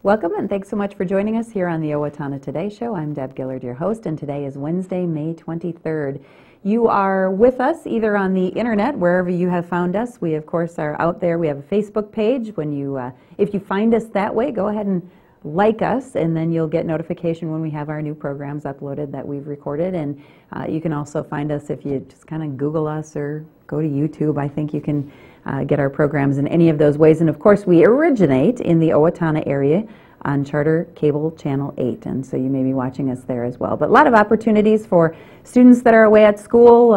Welcome and thanks so much for joining us here on the Owatonna Today Show. I'm Deb Gillard, your host, and today is Wednesday, May 23rd. You are with us either on the internet, wherever you have found us. We, of course, are out there. We have a Facebook page. If you find us that way, go ahead and like us, and then you'll get notification when we have our new programs uploaded that we've recorded. And you can also find us if you just kind of Google us or go to YouTube. I think you can get our programs in any of those ways. And of course, we originate in the Owatonna area on Charter Cable Channel 8, and so you may be watching us there as well. But a lot of opportunities for students that are away at school,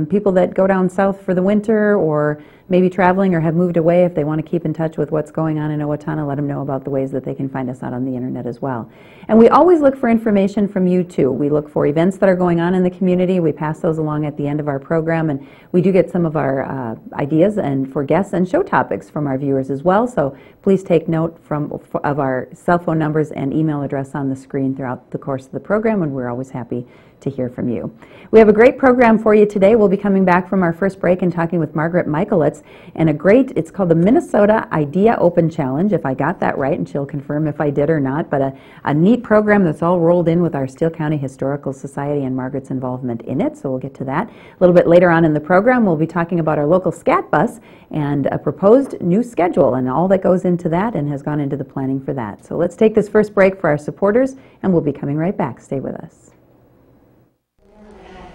people that go down south for the winter, or maybe traveling or have moved away. If they want to keep in touch with what's going on in Owatonna, let them know about the ways that they can find us out on the internet as well. And we always look for information from you too. We look for events that are going on in the community. We pass those along at the end of our program, and we do get some of our ideas and for guests and show topics from our viewers as well. So please take note of our cell phone numbers and email address on the screen throughout the course of the program, and we're always happy to hear from you. We have a great program for you today. We'll be coming back from our first break and talking with Margaret Michaletz, and it's called the Minnesota Idea Open Challenge, if I got that right, and she'll confirm if I did or not, but a neat program that's all rolled in with our Steele County Historical Society and Margaret's involvement in it, so we'll get to that. A little bit later on in the program, we'll be talking about our local SCAT Bus and a proposed new schedule and all that goes into that and has gone into the planning for that. So let's take this first break for our supporters, and we'll be coming right back. Stay with us.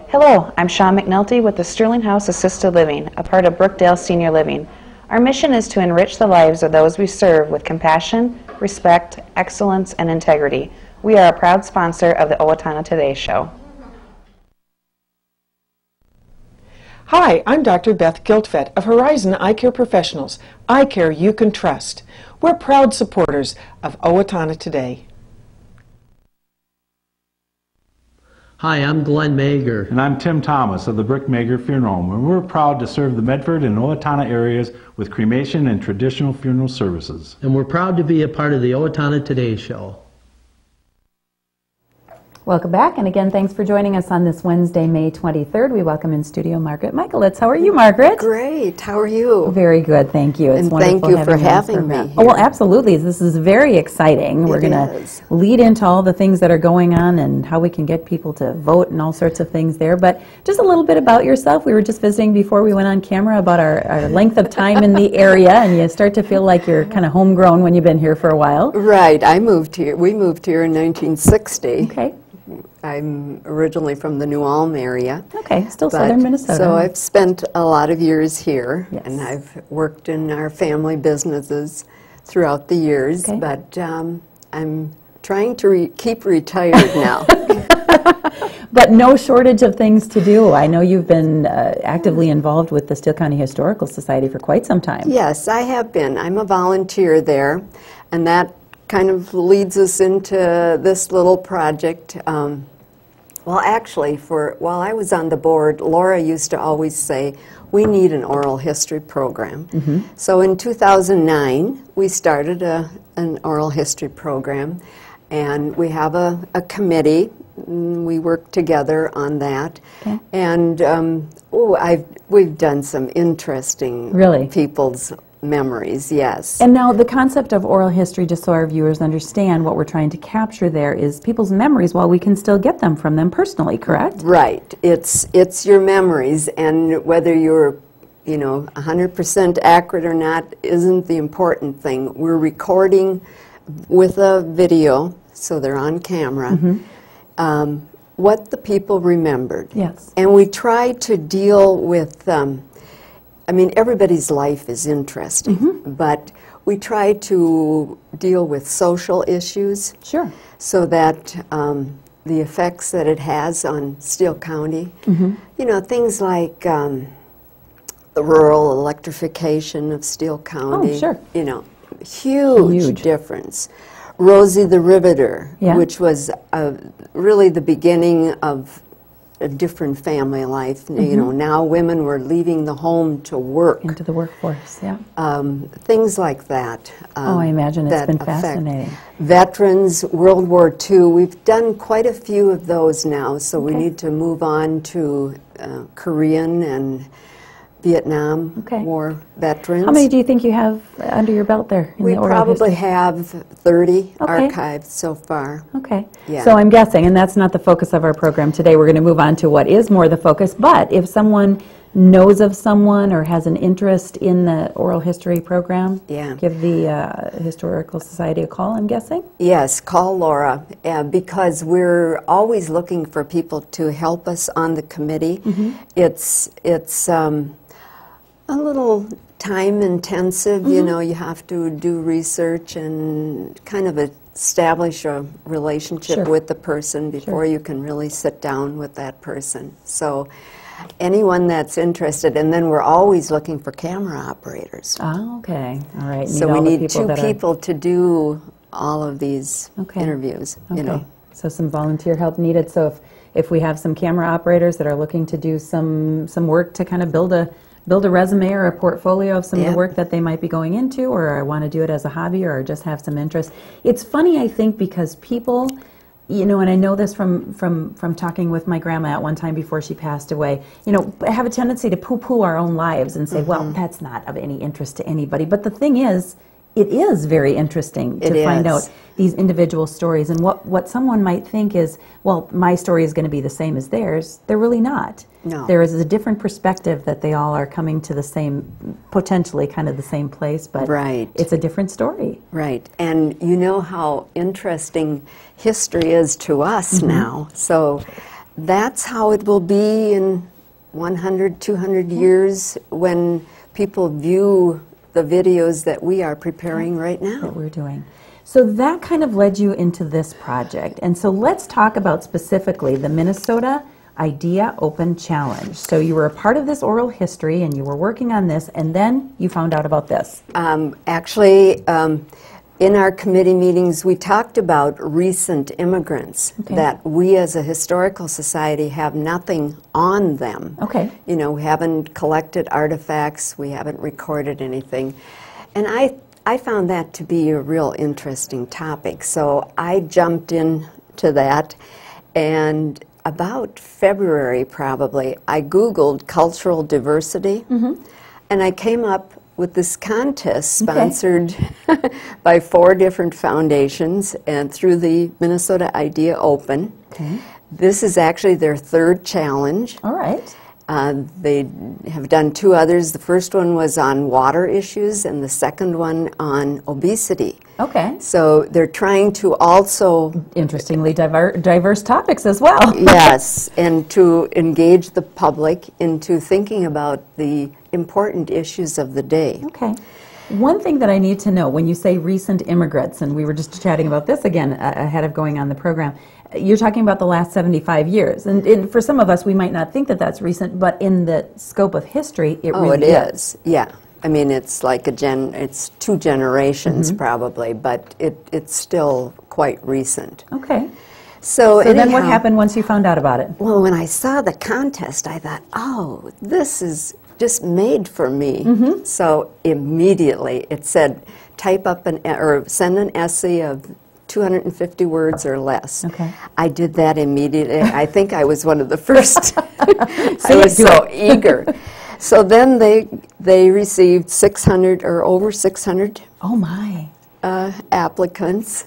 Hello, I'm Shawn McNulty with the Sterling House Assisted Living, a part of Brookdale Senior Living. Our mission is to enrich the lives of those we serve with compassion, respect, excellence, and integrity. We are a proud sponsor of the Owatonna Today Show. Hi, I'm Dr. Beth Giltfett of Horizon Eye Care Professionals, eye care you can trust. We're proud supporters of Owatonna Today. Hi, I'm Glenn Mager. And I'm Tim Thomas of the Brick Mager Funeral Home, and we're proud to serve the Medford and Owatonna areas with cremation and traditional funeral services. And we're proud to be a part of the Owatonna Today Show. Welcome back, and again, thanks for joining us on this Wednesday, May 23rd. We welcome in studio Margaret Michaletz. How are you, Margaret? Great. How are you? Very good, thank you. It's and wonderful thank you for having me here. Oh, well, absolutely. This is very exciting. We're going to lead into all the things that are going on and how we can get people to vote and all sorts of things there. But just a little bit about yourself. We were just visiting before we went on camera about our length of time in the area, and you start to feel like you're kind of homegrown when you've been here for a while. Right. I moved here. We moved here in 1960. Okay. I'm originally from the New Ulm area. Okay, still southern Minnesota. So I've spent a lot of years here, yes, and I've worked in our family businesses throughout the years, okay, but I'm trying to keep retired now. But no shortage of things to do. I know you've been actively involved with the Steele County Historical Society for quite some time. Yes, I have been. I'm a volunteer there, and that kind of leads us into this little project. Well, actually, while I was on the board, Laura used to always say, we need an oral history program. Mm-hmm. So in 2009, we started an oral history program, and we have a committee. We work together on that. Okay. And we've done some interesting people's memories, yes. And now the concept of oral history, just so our viewers understand what we're trying to capture there, is people's memories while we can still get them from them personally, correct? Right. It's your memories, and whether you're 100% accurate or not isn't the important thing. We're recording with a video, so they're on camera, mm-hmm, what the people remembered. Yes. And we try to deal with everybody's life is interesting, mm-hmm, but we try to deal with social issues. Sure. So that the effects that it has on Steele County, mm-hmm, things like the rural electrification of Steele County. Oh, sure. Huge difference. Rosie the Riveter, yeah, which was really the beginning of a different family life. Mm-hmm. Now women were leaving the home to work. Into the workforce, yeah. Things like that. I imagine it's been fascinating. Veterans, World War II, we've done quite a few of those now, so we need to move on to Korean and Vietnam Okay. War veterans. How many do you think you have under your belt there? In We the oral probably history? have 30 Okay. archived so far. Okay. Yeah. So I'm guessing, and that's not the focus of our program today, we're going to move on to what is more the focus, but if someone knows of someone or has an interest in the oral history program, Yeah. give the Historical Society a call, I'm guessing? Yes, call Laura, because we're always looking for people to help us on the committee. It's a little time intensive, you know, you have to do research and kind of establish a relationship Sure. with the person before you can really sit down with that person. So anyone that's interested, and then we're always looking for camera operators. Oh, okay. All right. So we all the need people two that are- people to do all of these Okay. interviews, Okay. you know. So some volunteer help needed. So if we have some camera operators that are looking to do some work to kind of build a resume or a portfolio of some of Yeah. the work that they might be going into, or I want to do it as a hobby or just have some interest. It's funny, I think, because people, you know, and I know this from talking with my grandma at one time before she passed away, you know, have a tendency to poo-poo our own lives and say, well, that's not of any interest to anybody. But the thing is, it is very interesting to find out these individual stories. And what someone might think is, well, my story is going to be the same as theirs. They're really not. No. There is a different perspective that they all are coming to the same, potentially kind of the same place, but Right. it's a different story. Right, and you know how interesting history is to us now, so that's how it will be in 100, 200 years when people view the videos that we are preparing right now. That we're doing. So that kind of led you into this project. And so let's talk about specifically the Minnesota Idea Open Challenge. So you were a part of this oral history and you were working on this, and then you found out about this. Actually, in our committee meetings, we talked about recent immigrants, Okay. that we as a historical society have nothing on them. Okay. You know, we haven't collected artifacts, we haven't recorded anything. And I found that to be a real interesting topic. So I jumped into that, and about February probably, I Googled cultural diversity, and I came up with this contest sponsored by 4 different foundations and through the Minnesota Idea Open. Okay. This is actually their 3rd challenge. All right. They have done 2 others. The first one was on water issues and the second one on obesity. Okay. So they're trying to also, Interestingly diverse topics as well. yes, and to engage the public into thinking about the important issues of the day. Okay. One thing that I need to know, when you say recent immigrants, and we were just chatting about this again ahead of going on the program, you're talking about the last 75 years. And for some of us, we might not think that that's recent, but in the scope of history, it really It is, yeah. I mean, it's like it's 2 generations probably, but it's still quite recent. Okay. So So then what anyhow, happened once you found out about it? Well, when I saw the contest, I thought, oh, this is just made for me. So immediately it said, type up or send an essay of 250 words or less. Okay. I did that immediately. I think I was one of the first. I See, was do so eager. So then they received 600 or over 600 Oh my. applicants,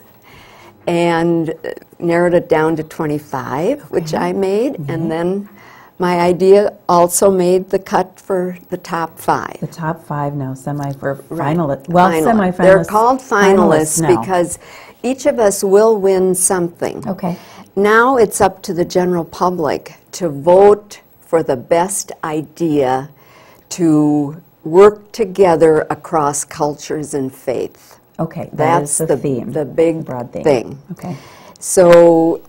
and narrowed it down to 25, which I made, and then my idea also made the cut for the top 5. The top 5 now, finalist. Finalist. Well, semi-finalists. They're called finalists now. because each of us will win something. Okay. Now it's up to the general public to vote for the best idea to work together across cultures and faith. Okay, That's that is the theme. the big broad thing. Okay. So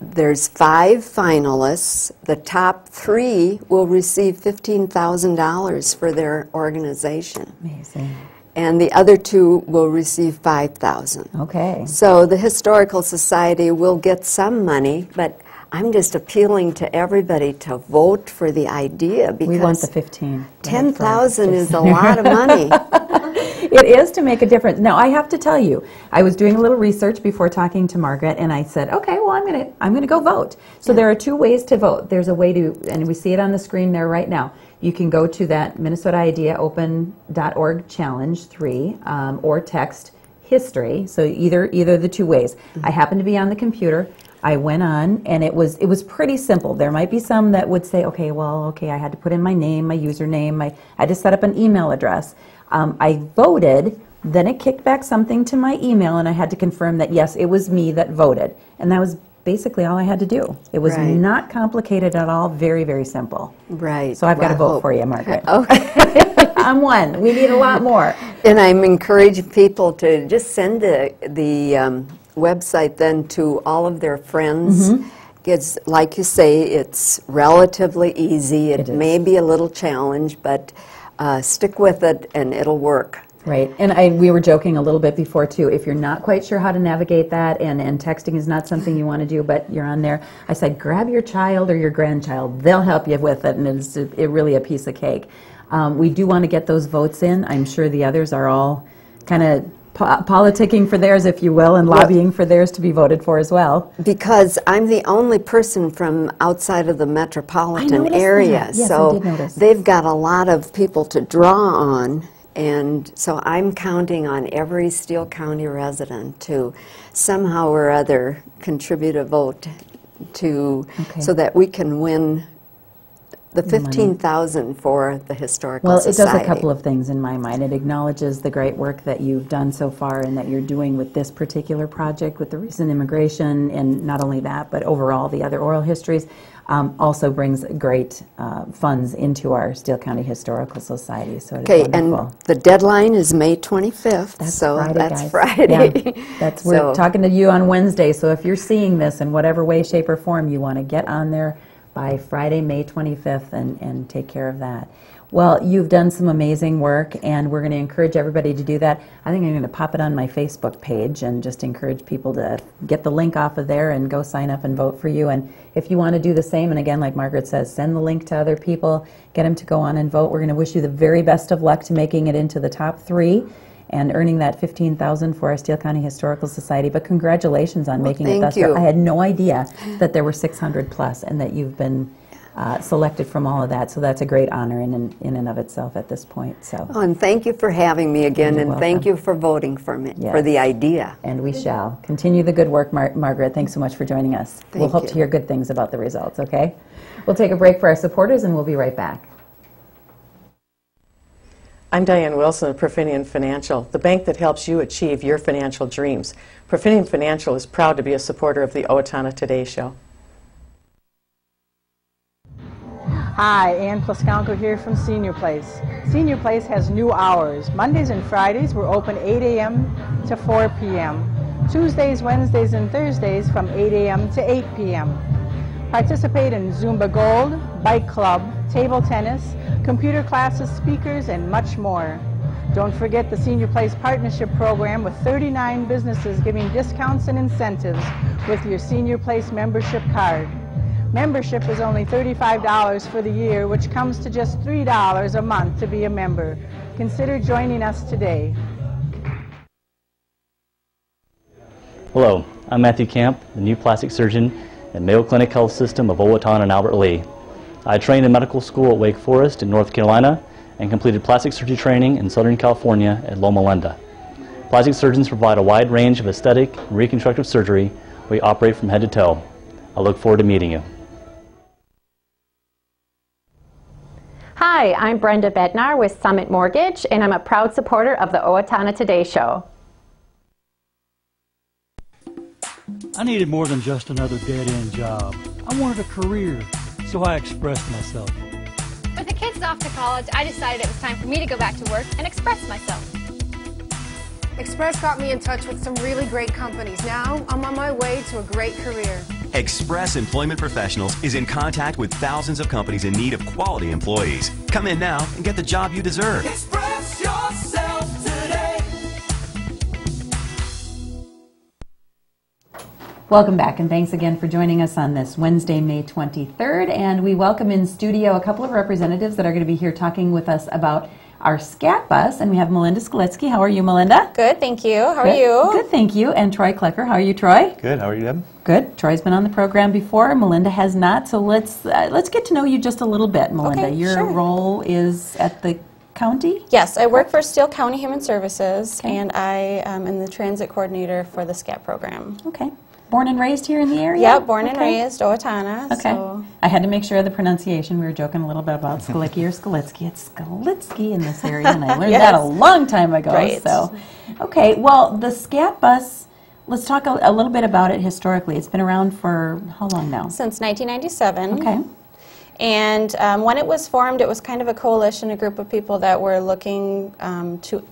there's 5 finalists. The top 3 will receive $15,000 for their organization, Amazing. and the other 2 will receive $5,000. Okay. So the Historical Society will get some money, but I'm just appealing to everybody to vote for the idea, because We want the 15. $10,000 is a lot of money. It is to make a difference. Now, I have to tell you, I was doing a little research before talking to Margaret, and I said, okay, well, I'm going to go vote. So there are 2 ways to vote. There's a way to, and we see it on the screen there right now. you can go to that MinnesotaIdeaOpen.org Challenge 3 or text history. So either the two ways. I happen to be on the computer. I went on, and it was pretty simple. There might be some that would say, okay, I had to put in my name, my username, I had to set up an email address. I voted, then it kicked back something to my email, and I had to confirm that, yes, it was me that voted. And that was basically all I had to do. It was not complicated at all, very, very simple. Right. So I've got to vote for you, Margaret. Okay. I'm one. We need a lot more. And I'm encouraging people to just send the website then to all of their friends. It's, like you say, it's relatively easy. It may be a little challenge, but stick with it and it'll work. Right, and we were joking a little bit before too, if you're not quite sure how to navigate that and texting is not something you want to do, but you're on there, I said grab your child or your grandchild, they'll help you with it, and it's really a piece of cake. We do want to get those votes in. I'm sure the others are all kind of politicking for theirs, if you will, and lobbying for theirs to be voted for as well. Because I'm the only person from outside of the metropolitan area, yes, so I did notice. They've got a lot of people to draw on. And so I'm counting on every Steele County resident to somehow or other contribute a vote to, so that we can win the $15,000 for the Historical Society. Well, it does a couple of things in my mind. It acknowledges the great work that you've done so far and that you're doing with this particular project with the recent immigration, and not only that, but overall the other oral histories. Also brings great funds into our Steele County Historical Society. So it's wonderful. And the deadline is May 25th. That's so Friday, that's guys. Friday. Yeah, we're talking to you on Wednesday. So if you're seeing this in whatever way, shape, or form, you want to get on there by Friday, May 25th, and take care of that. Well, you've done some amazing work, and we're going to encourage everybody to do that. I think I'm going to pop it on my Facebook page and just encourage people to get the link off of there and go sign up and vote for you. And if you want to do the same, and again, like Margaret says, send the link to other people, get them to go on and vote. We're going to wish you the very best of luck to making it into the top 3 and earning that $15,000 for our Steele County Historical Society. But congratulations on making it thus far. I had no idea that there were 600 plus and that you've been selected from all of that, so that's a great honor in and of itself at this point. So, and thank you for having me again, and thank you for voting for me, for the idea. And we shall continue the good work, Margaret. Thanks so much for joining us. We'll hope to hear good things about the results, okay? We'll take a break for our supporters, and we'll be right back. I'm Diane Wilson of Profinium Financial, the bank that helps you achieve your financial dreams. Profinium Financial is proud to be a supporter of the Owatonna Today Show. Hi, Ann Plaskanko here from Senior Place. Senior Place has new hours. Mondays and Fridays we're open 8 a.m. to 4 p.m. Tuesdays, Wednesdays, and Thursdays from 8 a.m. to 8 p.m. Participate in Zumba Gold, Bike Club, table tennis, computer classes, speakers, and much more. Don't forget the Senior Place Partnership Program with 39 businesses giving discounts and incentives with your Senior Place membership card. Membership is only $35 for the year, which comes to just $3 a month to be a member. Consider joining us today. Hello, I'm Matthew Camp, the new plastic surgeon at Mayo Clinic Health System of Owatonna and Albert Lea. I trained in medical school at Wake Forest in North Carolina and completed plastic surgery training in Southern California at Loma Linda. Plastic surgeons provide a wide range of aesthetic and reconstructive surgery. We operate from head to toe. I look forward to meeting you. Hi, I'm Brenda Bednar with Summit Mortgage, and I'm a proud supporter of the Owatonna Today Show. I needed more than just another dead-end job. I wanted a career, so I expressed myself. With the kids off to college, I decided it was time for me to go back to work and express myself. Express got me in touch with some really great companies. Now, I'm on my way to a great career. Express Employment Professionals is in contact with thousands of companies in need of quality employees. Come in now and get the job you deserve. Express yourself today. Welcome back, and thanks again for joining us on this Wednesday, May 23rd. And we welcome in studio a couple of representatives that are going to be here talking with us about our SCAT Bus, and we have Melinda Skalicky. How are you, Melinda? Good, thank you. How are Good. you? Good, thank you. And Troy Klecker. How are you, Troy? Good. How are you, Deb? Good. Troy's been on the program before. Melinda has not. So let's get to know you just a little bit, Melinda. Okay, Your sure. role is at the county? Yes, I work for Steele County Human Services, and I am the transit coordinator for the SCAT program. Okay. Born and raised here in the area? Yeah, born and raised, Owatonna. Okay. So. I had to make sure of the pronunciation. We were joking a little bit about Skalicky or Skalicky. It's Skalicky in this area, and I learned that a long time ago. Right. So, okay. Well, the SCAT Bus, let's talk a little bit about it historically. It's been around for how long now? Since 1997. Okay. And when it was formed, it was kind of a coalition, a group of people that were looking to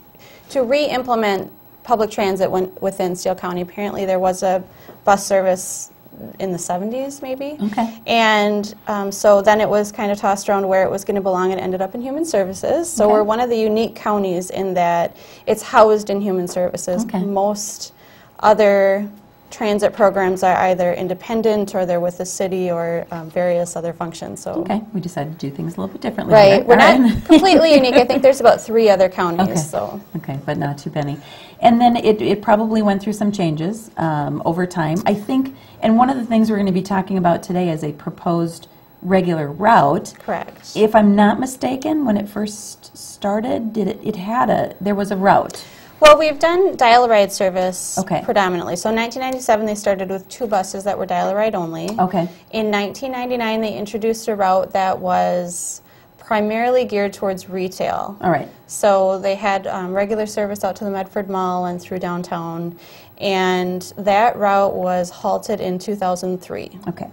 re-implement public transit within Steele County. Apparently there was a bus service in the 70s, maybe. Okay. And so then it was kind of tossed around where it was going to belong and ended up in Human Services. So we're one of the unique counties in that it's housed in Human Services. Okay. Most other transit programs are either independent or they're with the city or various other functions. So Okay. We decided to do things a little bit differently. right, we're not completely unique. I think there's about 3 other counties. Okay. So okay, but not too many. And then it probably went through some changes over time. I think, and one of the things we're going to be talking about today is a proposed regular route. Correct. If I'm not mistaken, when it first started, there was a route. Well, we've done dial-a-ride service Okay. predominantly. So in 1997, they started with 2 buses that were dial-a-ride only. Okay. In 1999, they introduced a route that was primarily geared towards retail. All right. So they had regular service out to the Medford Mall and through downtown, and that route was halted in 2003. Okay.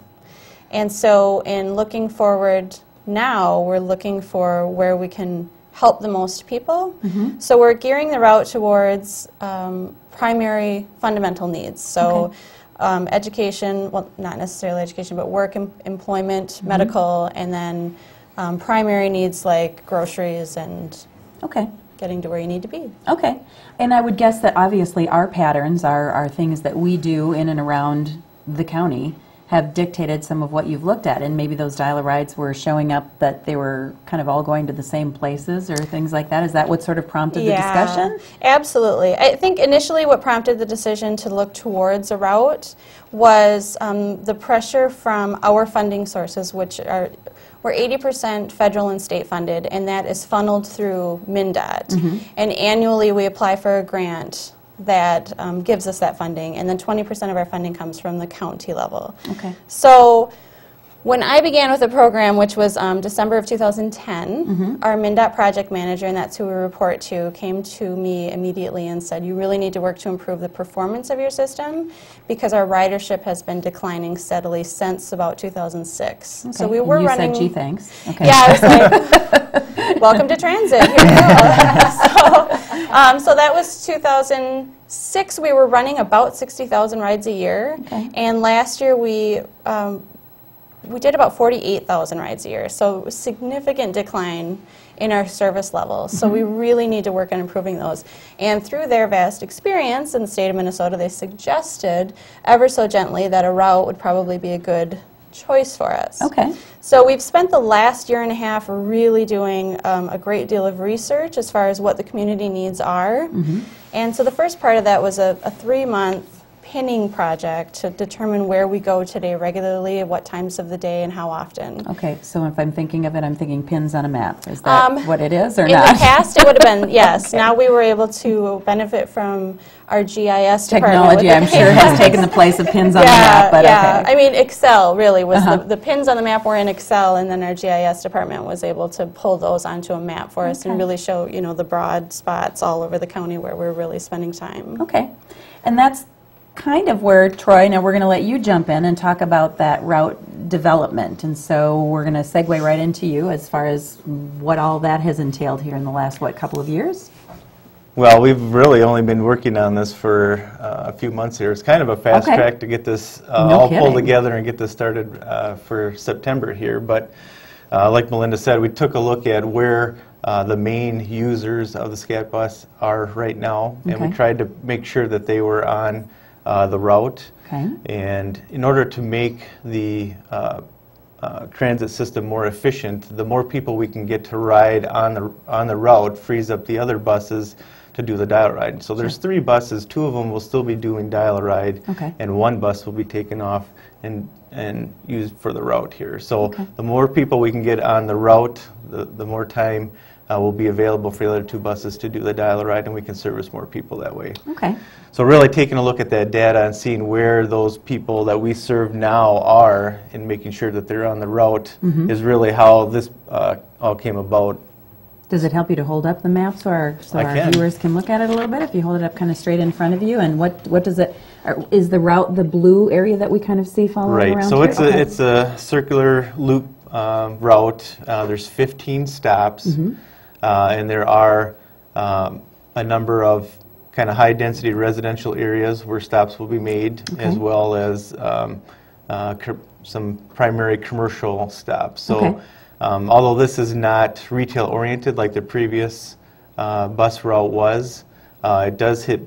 And so in looking forward now, we're looking for where we can help the most people. Mm-hmm. So we're gearing the route towards primary fundamental needs. So education, well, not necessarily education, but work, employment, medical, and then primary needs like groceries and getting to where you need to be. Okay. And I would guess that obviously our patterns are things that we do in and around the county have dictated some of what you've looked at, and maybe those dial-a-rides were showing up that they were kind of all going to the same places or things like that. Is that what sort of prompted the discussion? Absolutely. I think initially what prompted the decision to look towards a route was the pressure from our funding sources, which we're 80% federal and state funded, and that is funneled through MnDOT. Mm-hmm. And annually we apply for a grant that gives us that funding, and then 20% of our funding comes from the county level. Okay. So when I began with the program, which was December of 2010, our MnDOT project manager, and that's who we report to, came to me immediately and said, you really need to work to improve the performance of your system because our ridership has been declining steadily since about 2006. Okay. So we were and you running... said, gee, thanks. Okay. Yeah, I was like, welcome to transit. Here we go. So that was 2006. We were running about 60,000 rides a year. Okay. And last year we did about 48,000 rides a year. So significant decline in our service levels. So we really need to work on improving those. And through their vast experience in the state of Minnesota, they suggested ever so gently that a route would probably be a good choice for us. Okay. So we've spent the last year and a half really doing a great deal of research as far as what the community needs are. And so the first part of that was a 3-month pinning project to determine where we go today regularly, at what times of the day, and how often. Okay, so if I'm thinking of it, I'm thinking pins on a map. Is that what it is or not? In the past, it would have been, yes. Okay. Now we were able to benefit from our GIS technology, I'm sure, has taken the place of pins on the map. But okay. I mean, Excel really was the pins on the map were in Excel, and then our GIS department was able to pull those onto a map for us and really show, you know, the broad spots all over the county where we're really spending time. Okay, and that's kind of where, Troy, now we're going to let you jump in and talk about that route development. And so we're going to segue right into you as far as what all that has entailed here in the last, couple of years? Well, we've really only been working on this for a few months here. It's kind of a fast track to get this all pulled together and get this started for September here. But like Melinda said, we took a look at where the main users of the SCAT bus are right now, and we tried to make sure that they were on the route. And in order to make the transit system more efficient, the more people we can get to ride on the route frees up the other buses to do the dial-a-ride. So there's 3 buses, 2 of them will still be doing dial-a-ride, and 1 bus will be taken off and used for the route here. So the more people we can get on the route, the more time will be available for the other 2 buses to do the dial-a-ride, and we can service more people that way. Okay. So really taking a look at that data and seeing where those people that we serve now are and making sure that they're on the route is really how this all came about. Does it help you to hold up the map so our viewers can look at it a little bit? If you hold it up kind of straight in front of you, and what does it, is the route the blue area that we kind of see following around so here? It's a circular loop route. There's 15 stops, and there are a number of kind of high density residential areas where stops will be made, as well as some primary commercial stops. So. Although this is not retail oriented like the previous bus route was, it does hit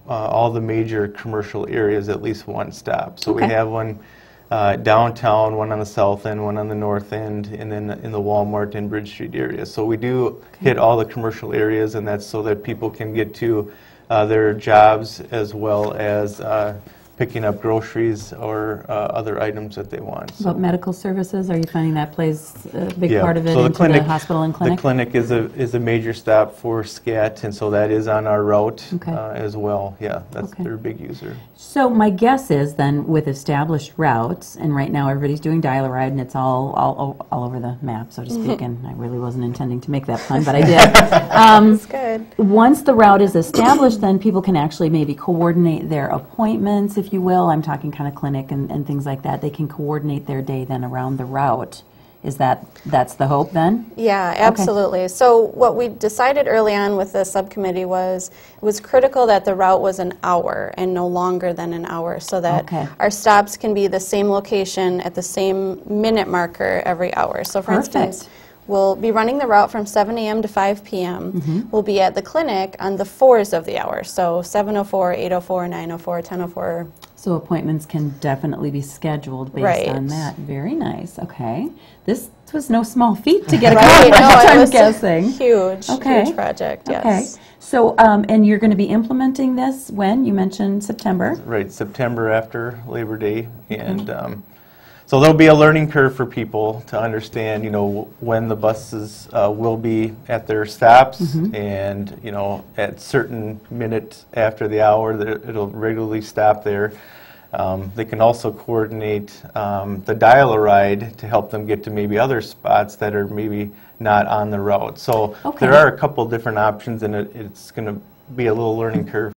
all the major commercial areas at least 1 stop. So we have one downtown, one on the south end, one on the north end, and then in the Walmart and Bridge Street area. So we do hit all the commercial areas, and that's so that people can get to their jobs as well as picking up groceries or other items that they want. So. About medical services, are you finding that plays a big part of it into the hospital and clinic? The clinic is a major stop for SCAT, and so that is on our route as well. Yeah, that's their big user. So my guess is then with established routes, and right now everybody's doing dial-a-ride and it's all over the map, so to speak, and I really wasn't intending to make that pun, but I did. That's good. Once the route is established, then people can actually maybe coordinate their appointments, if you will. I'm talking kind of clinic and things like that. They can coordinate their day then around the route. Is that's the hope then? Yeah, absolutely. Okay. So what we decided early on with the subcommittee was it was critical that the route was an hour and no longer than an hour, so that our stops can be the same location at the same minute marker every hour. So for instance, we'll be running the route from 7 a.m. to 5 p.m. We'll be at the clinic on the 4s of the hour, so 7:04, 8:04, 9:04, 10:04. So appointments can definitely be scheduled based on that. Very nice. Okay. This was no small feat to get accomplished, I'm guessing. Huge project, yes. Okay. So, and you're going to be implementing this when? You mentioned September. Right, September after Labor Day. And so there'll be a learning curve for people to understand, you know, when the buses will be at their stops, and, you know, at certain minutes after the hour, it'll regularly stop there. They can also coordinate the dial-a-ride to help them get to maybe other spots that are maybe not on the route. So there are a couple different options, and it's going to be a little learning curve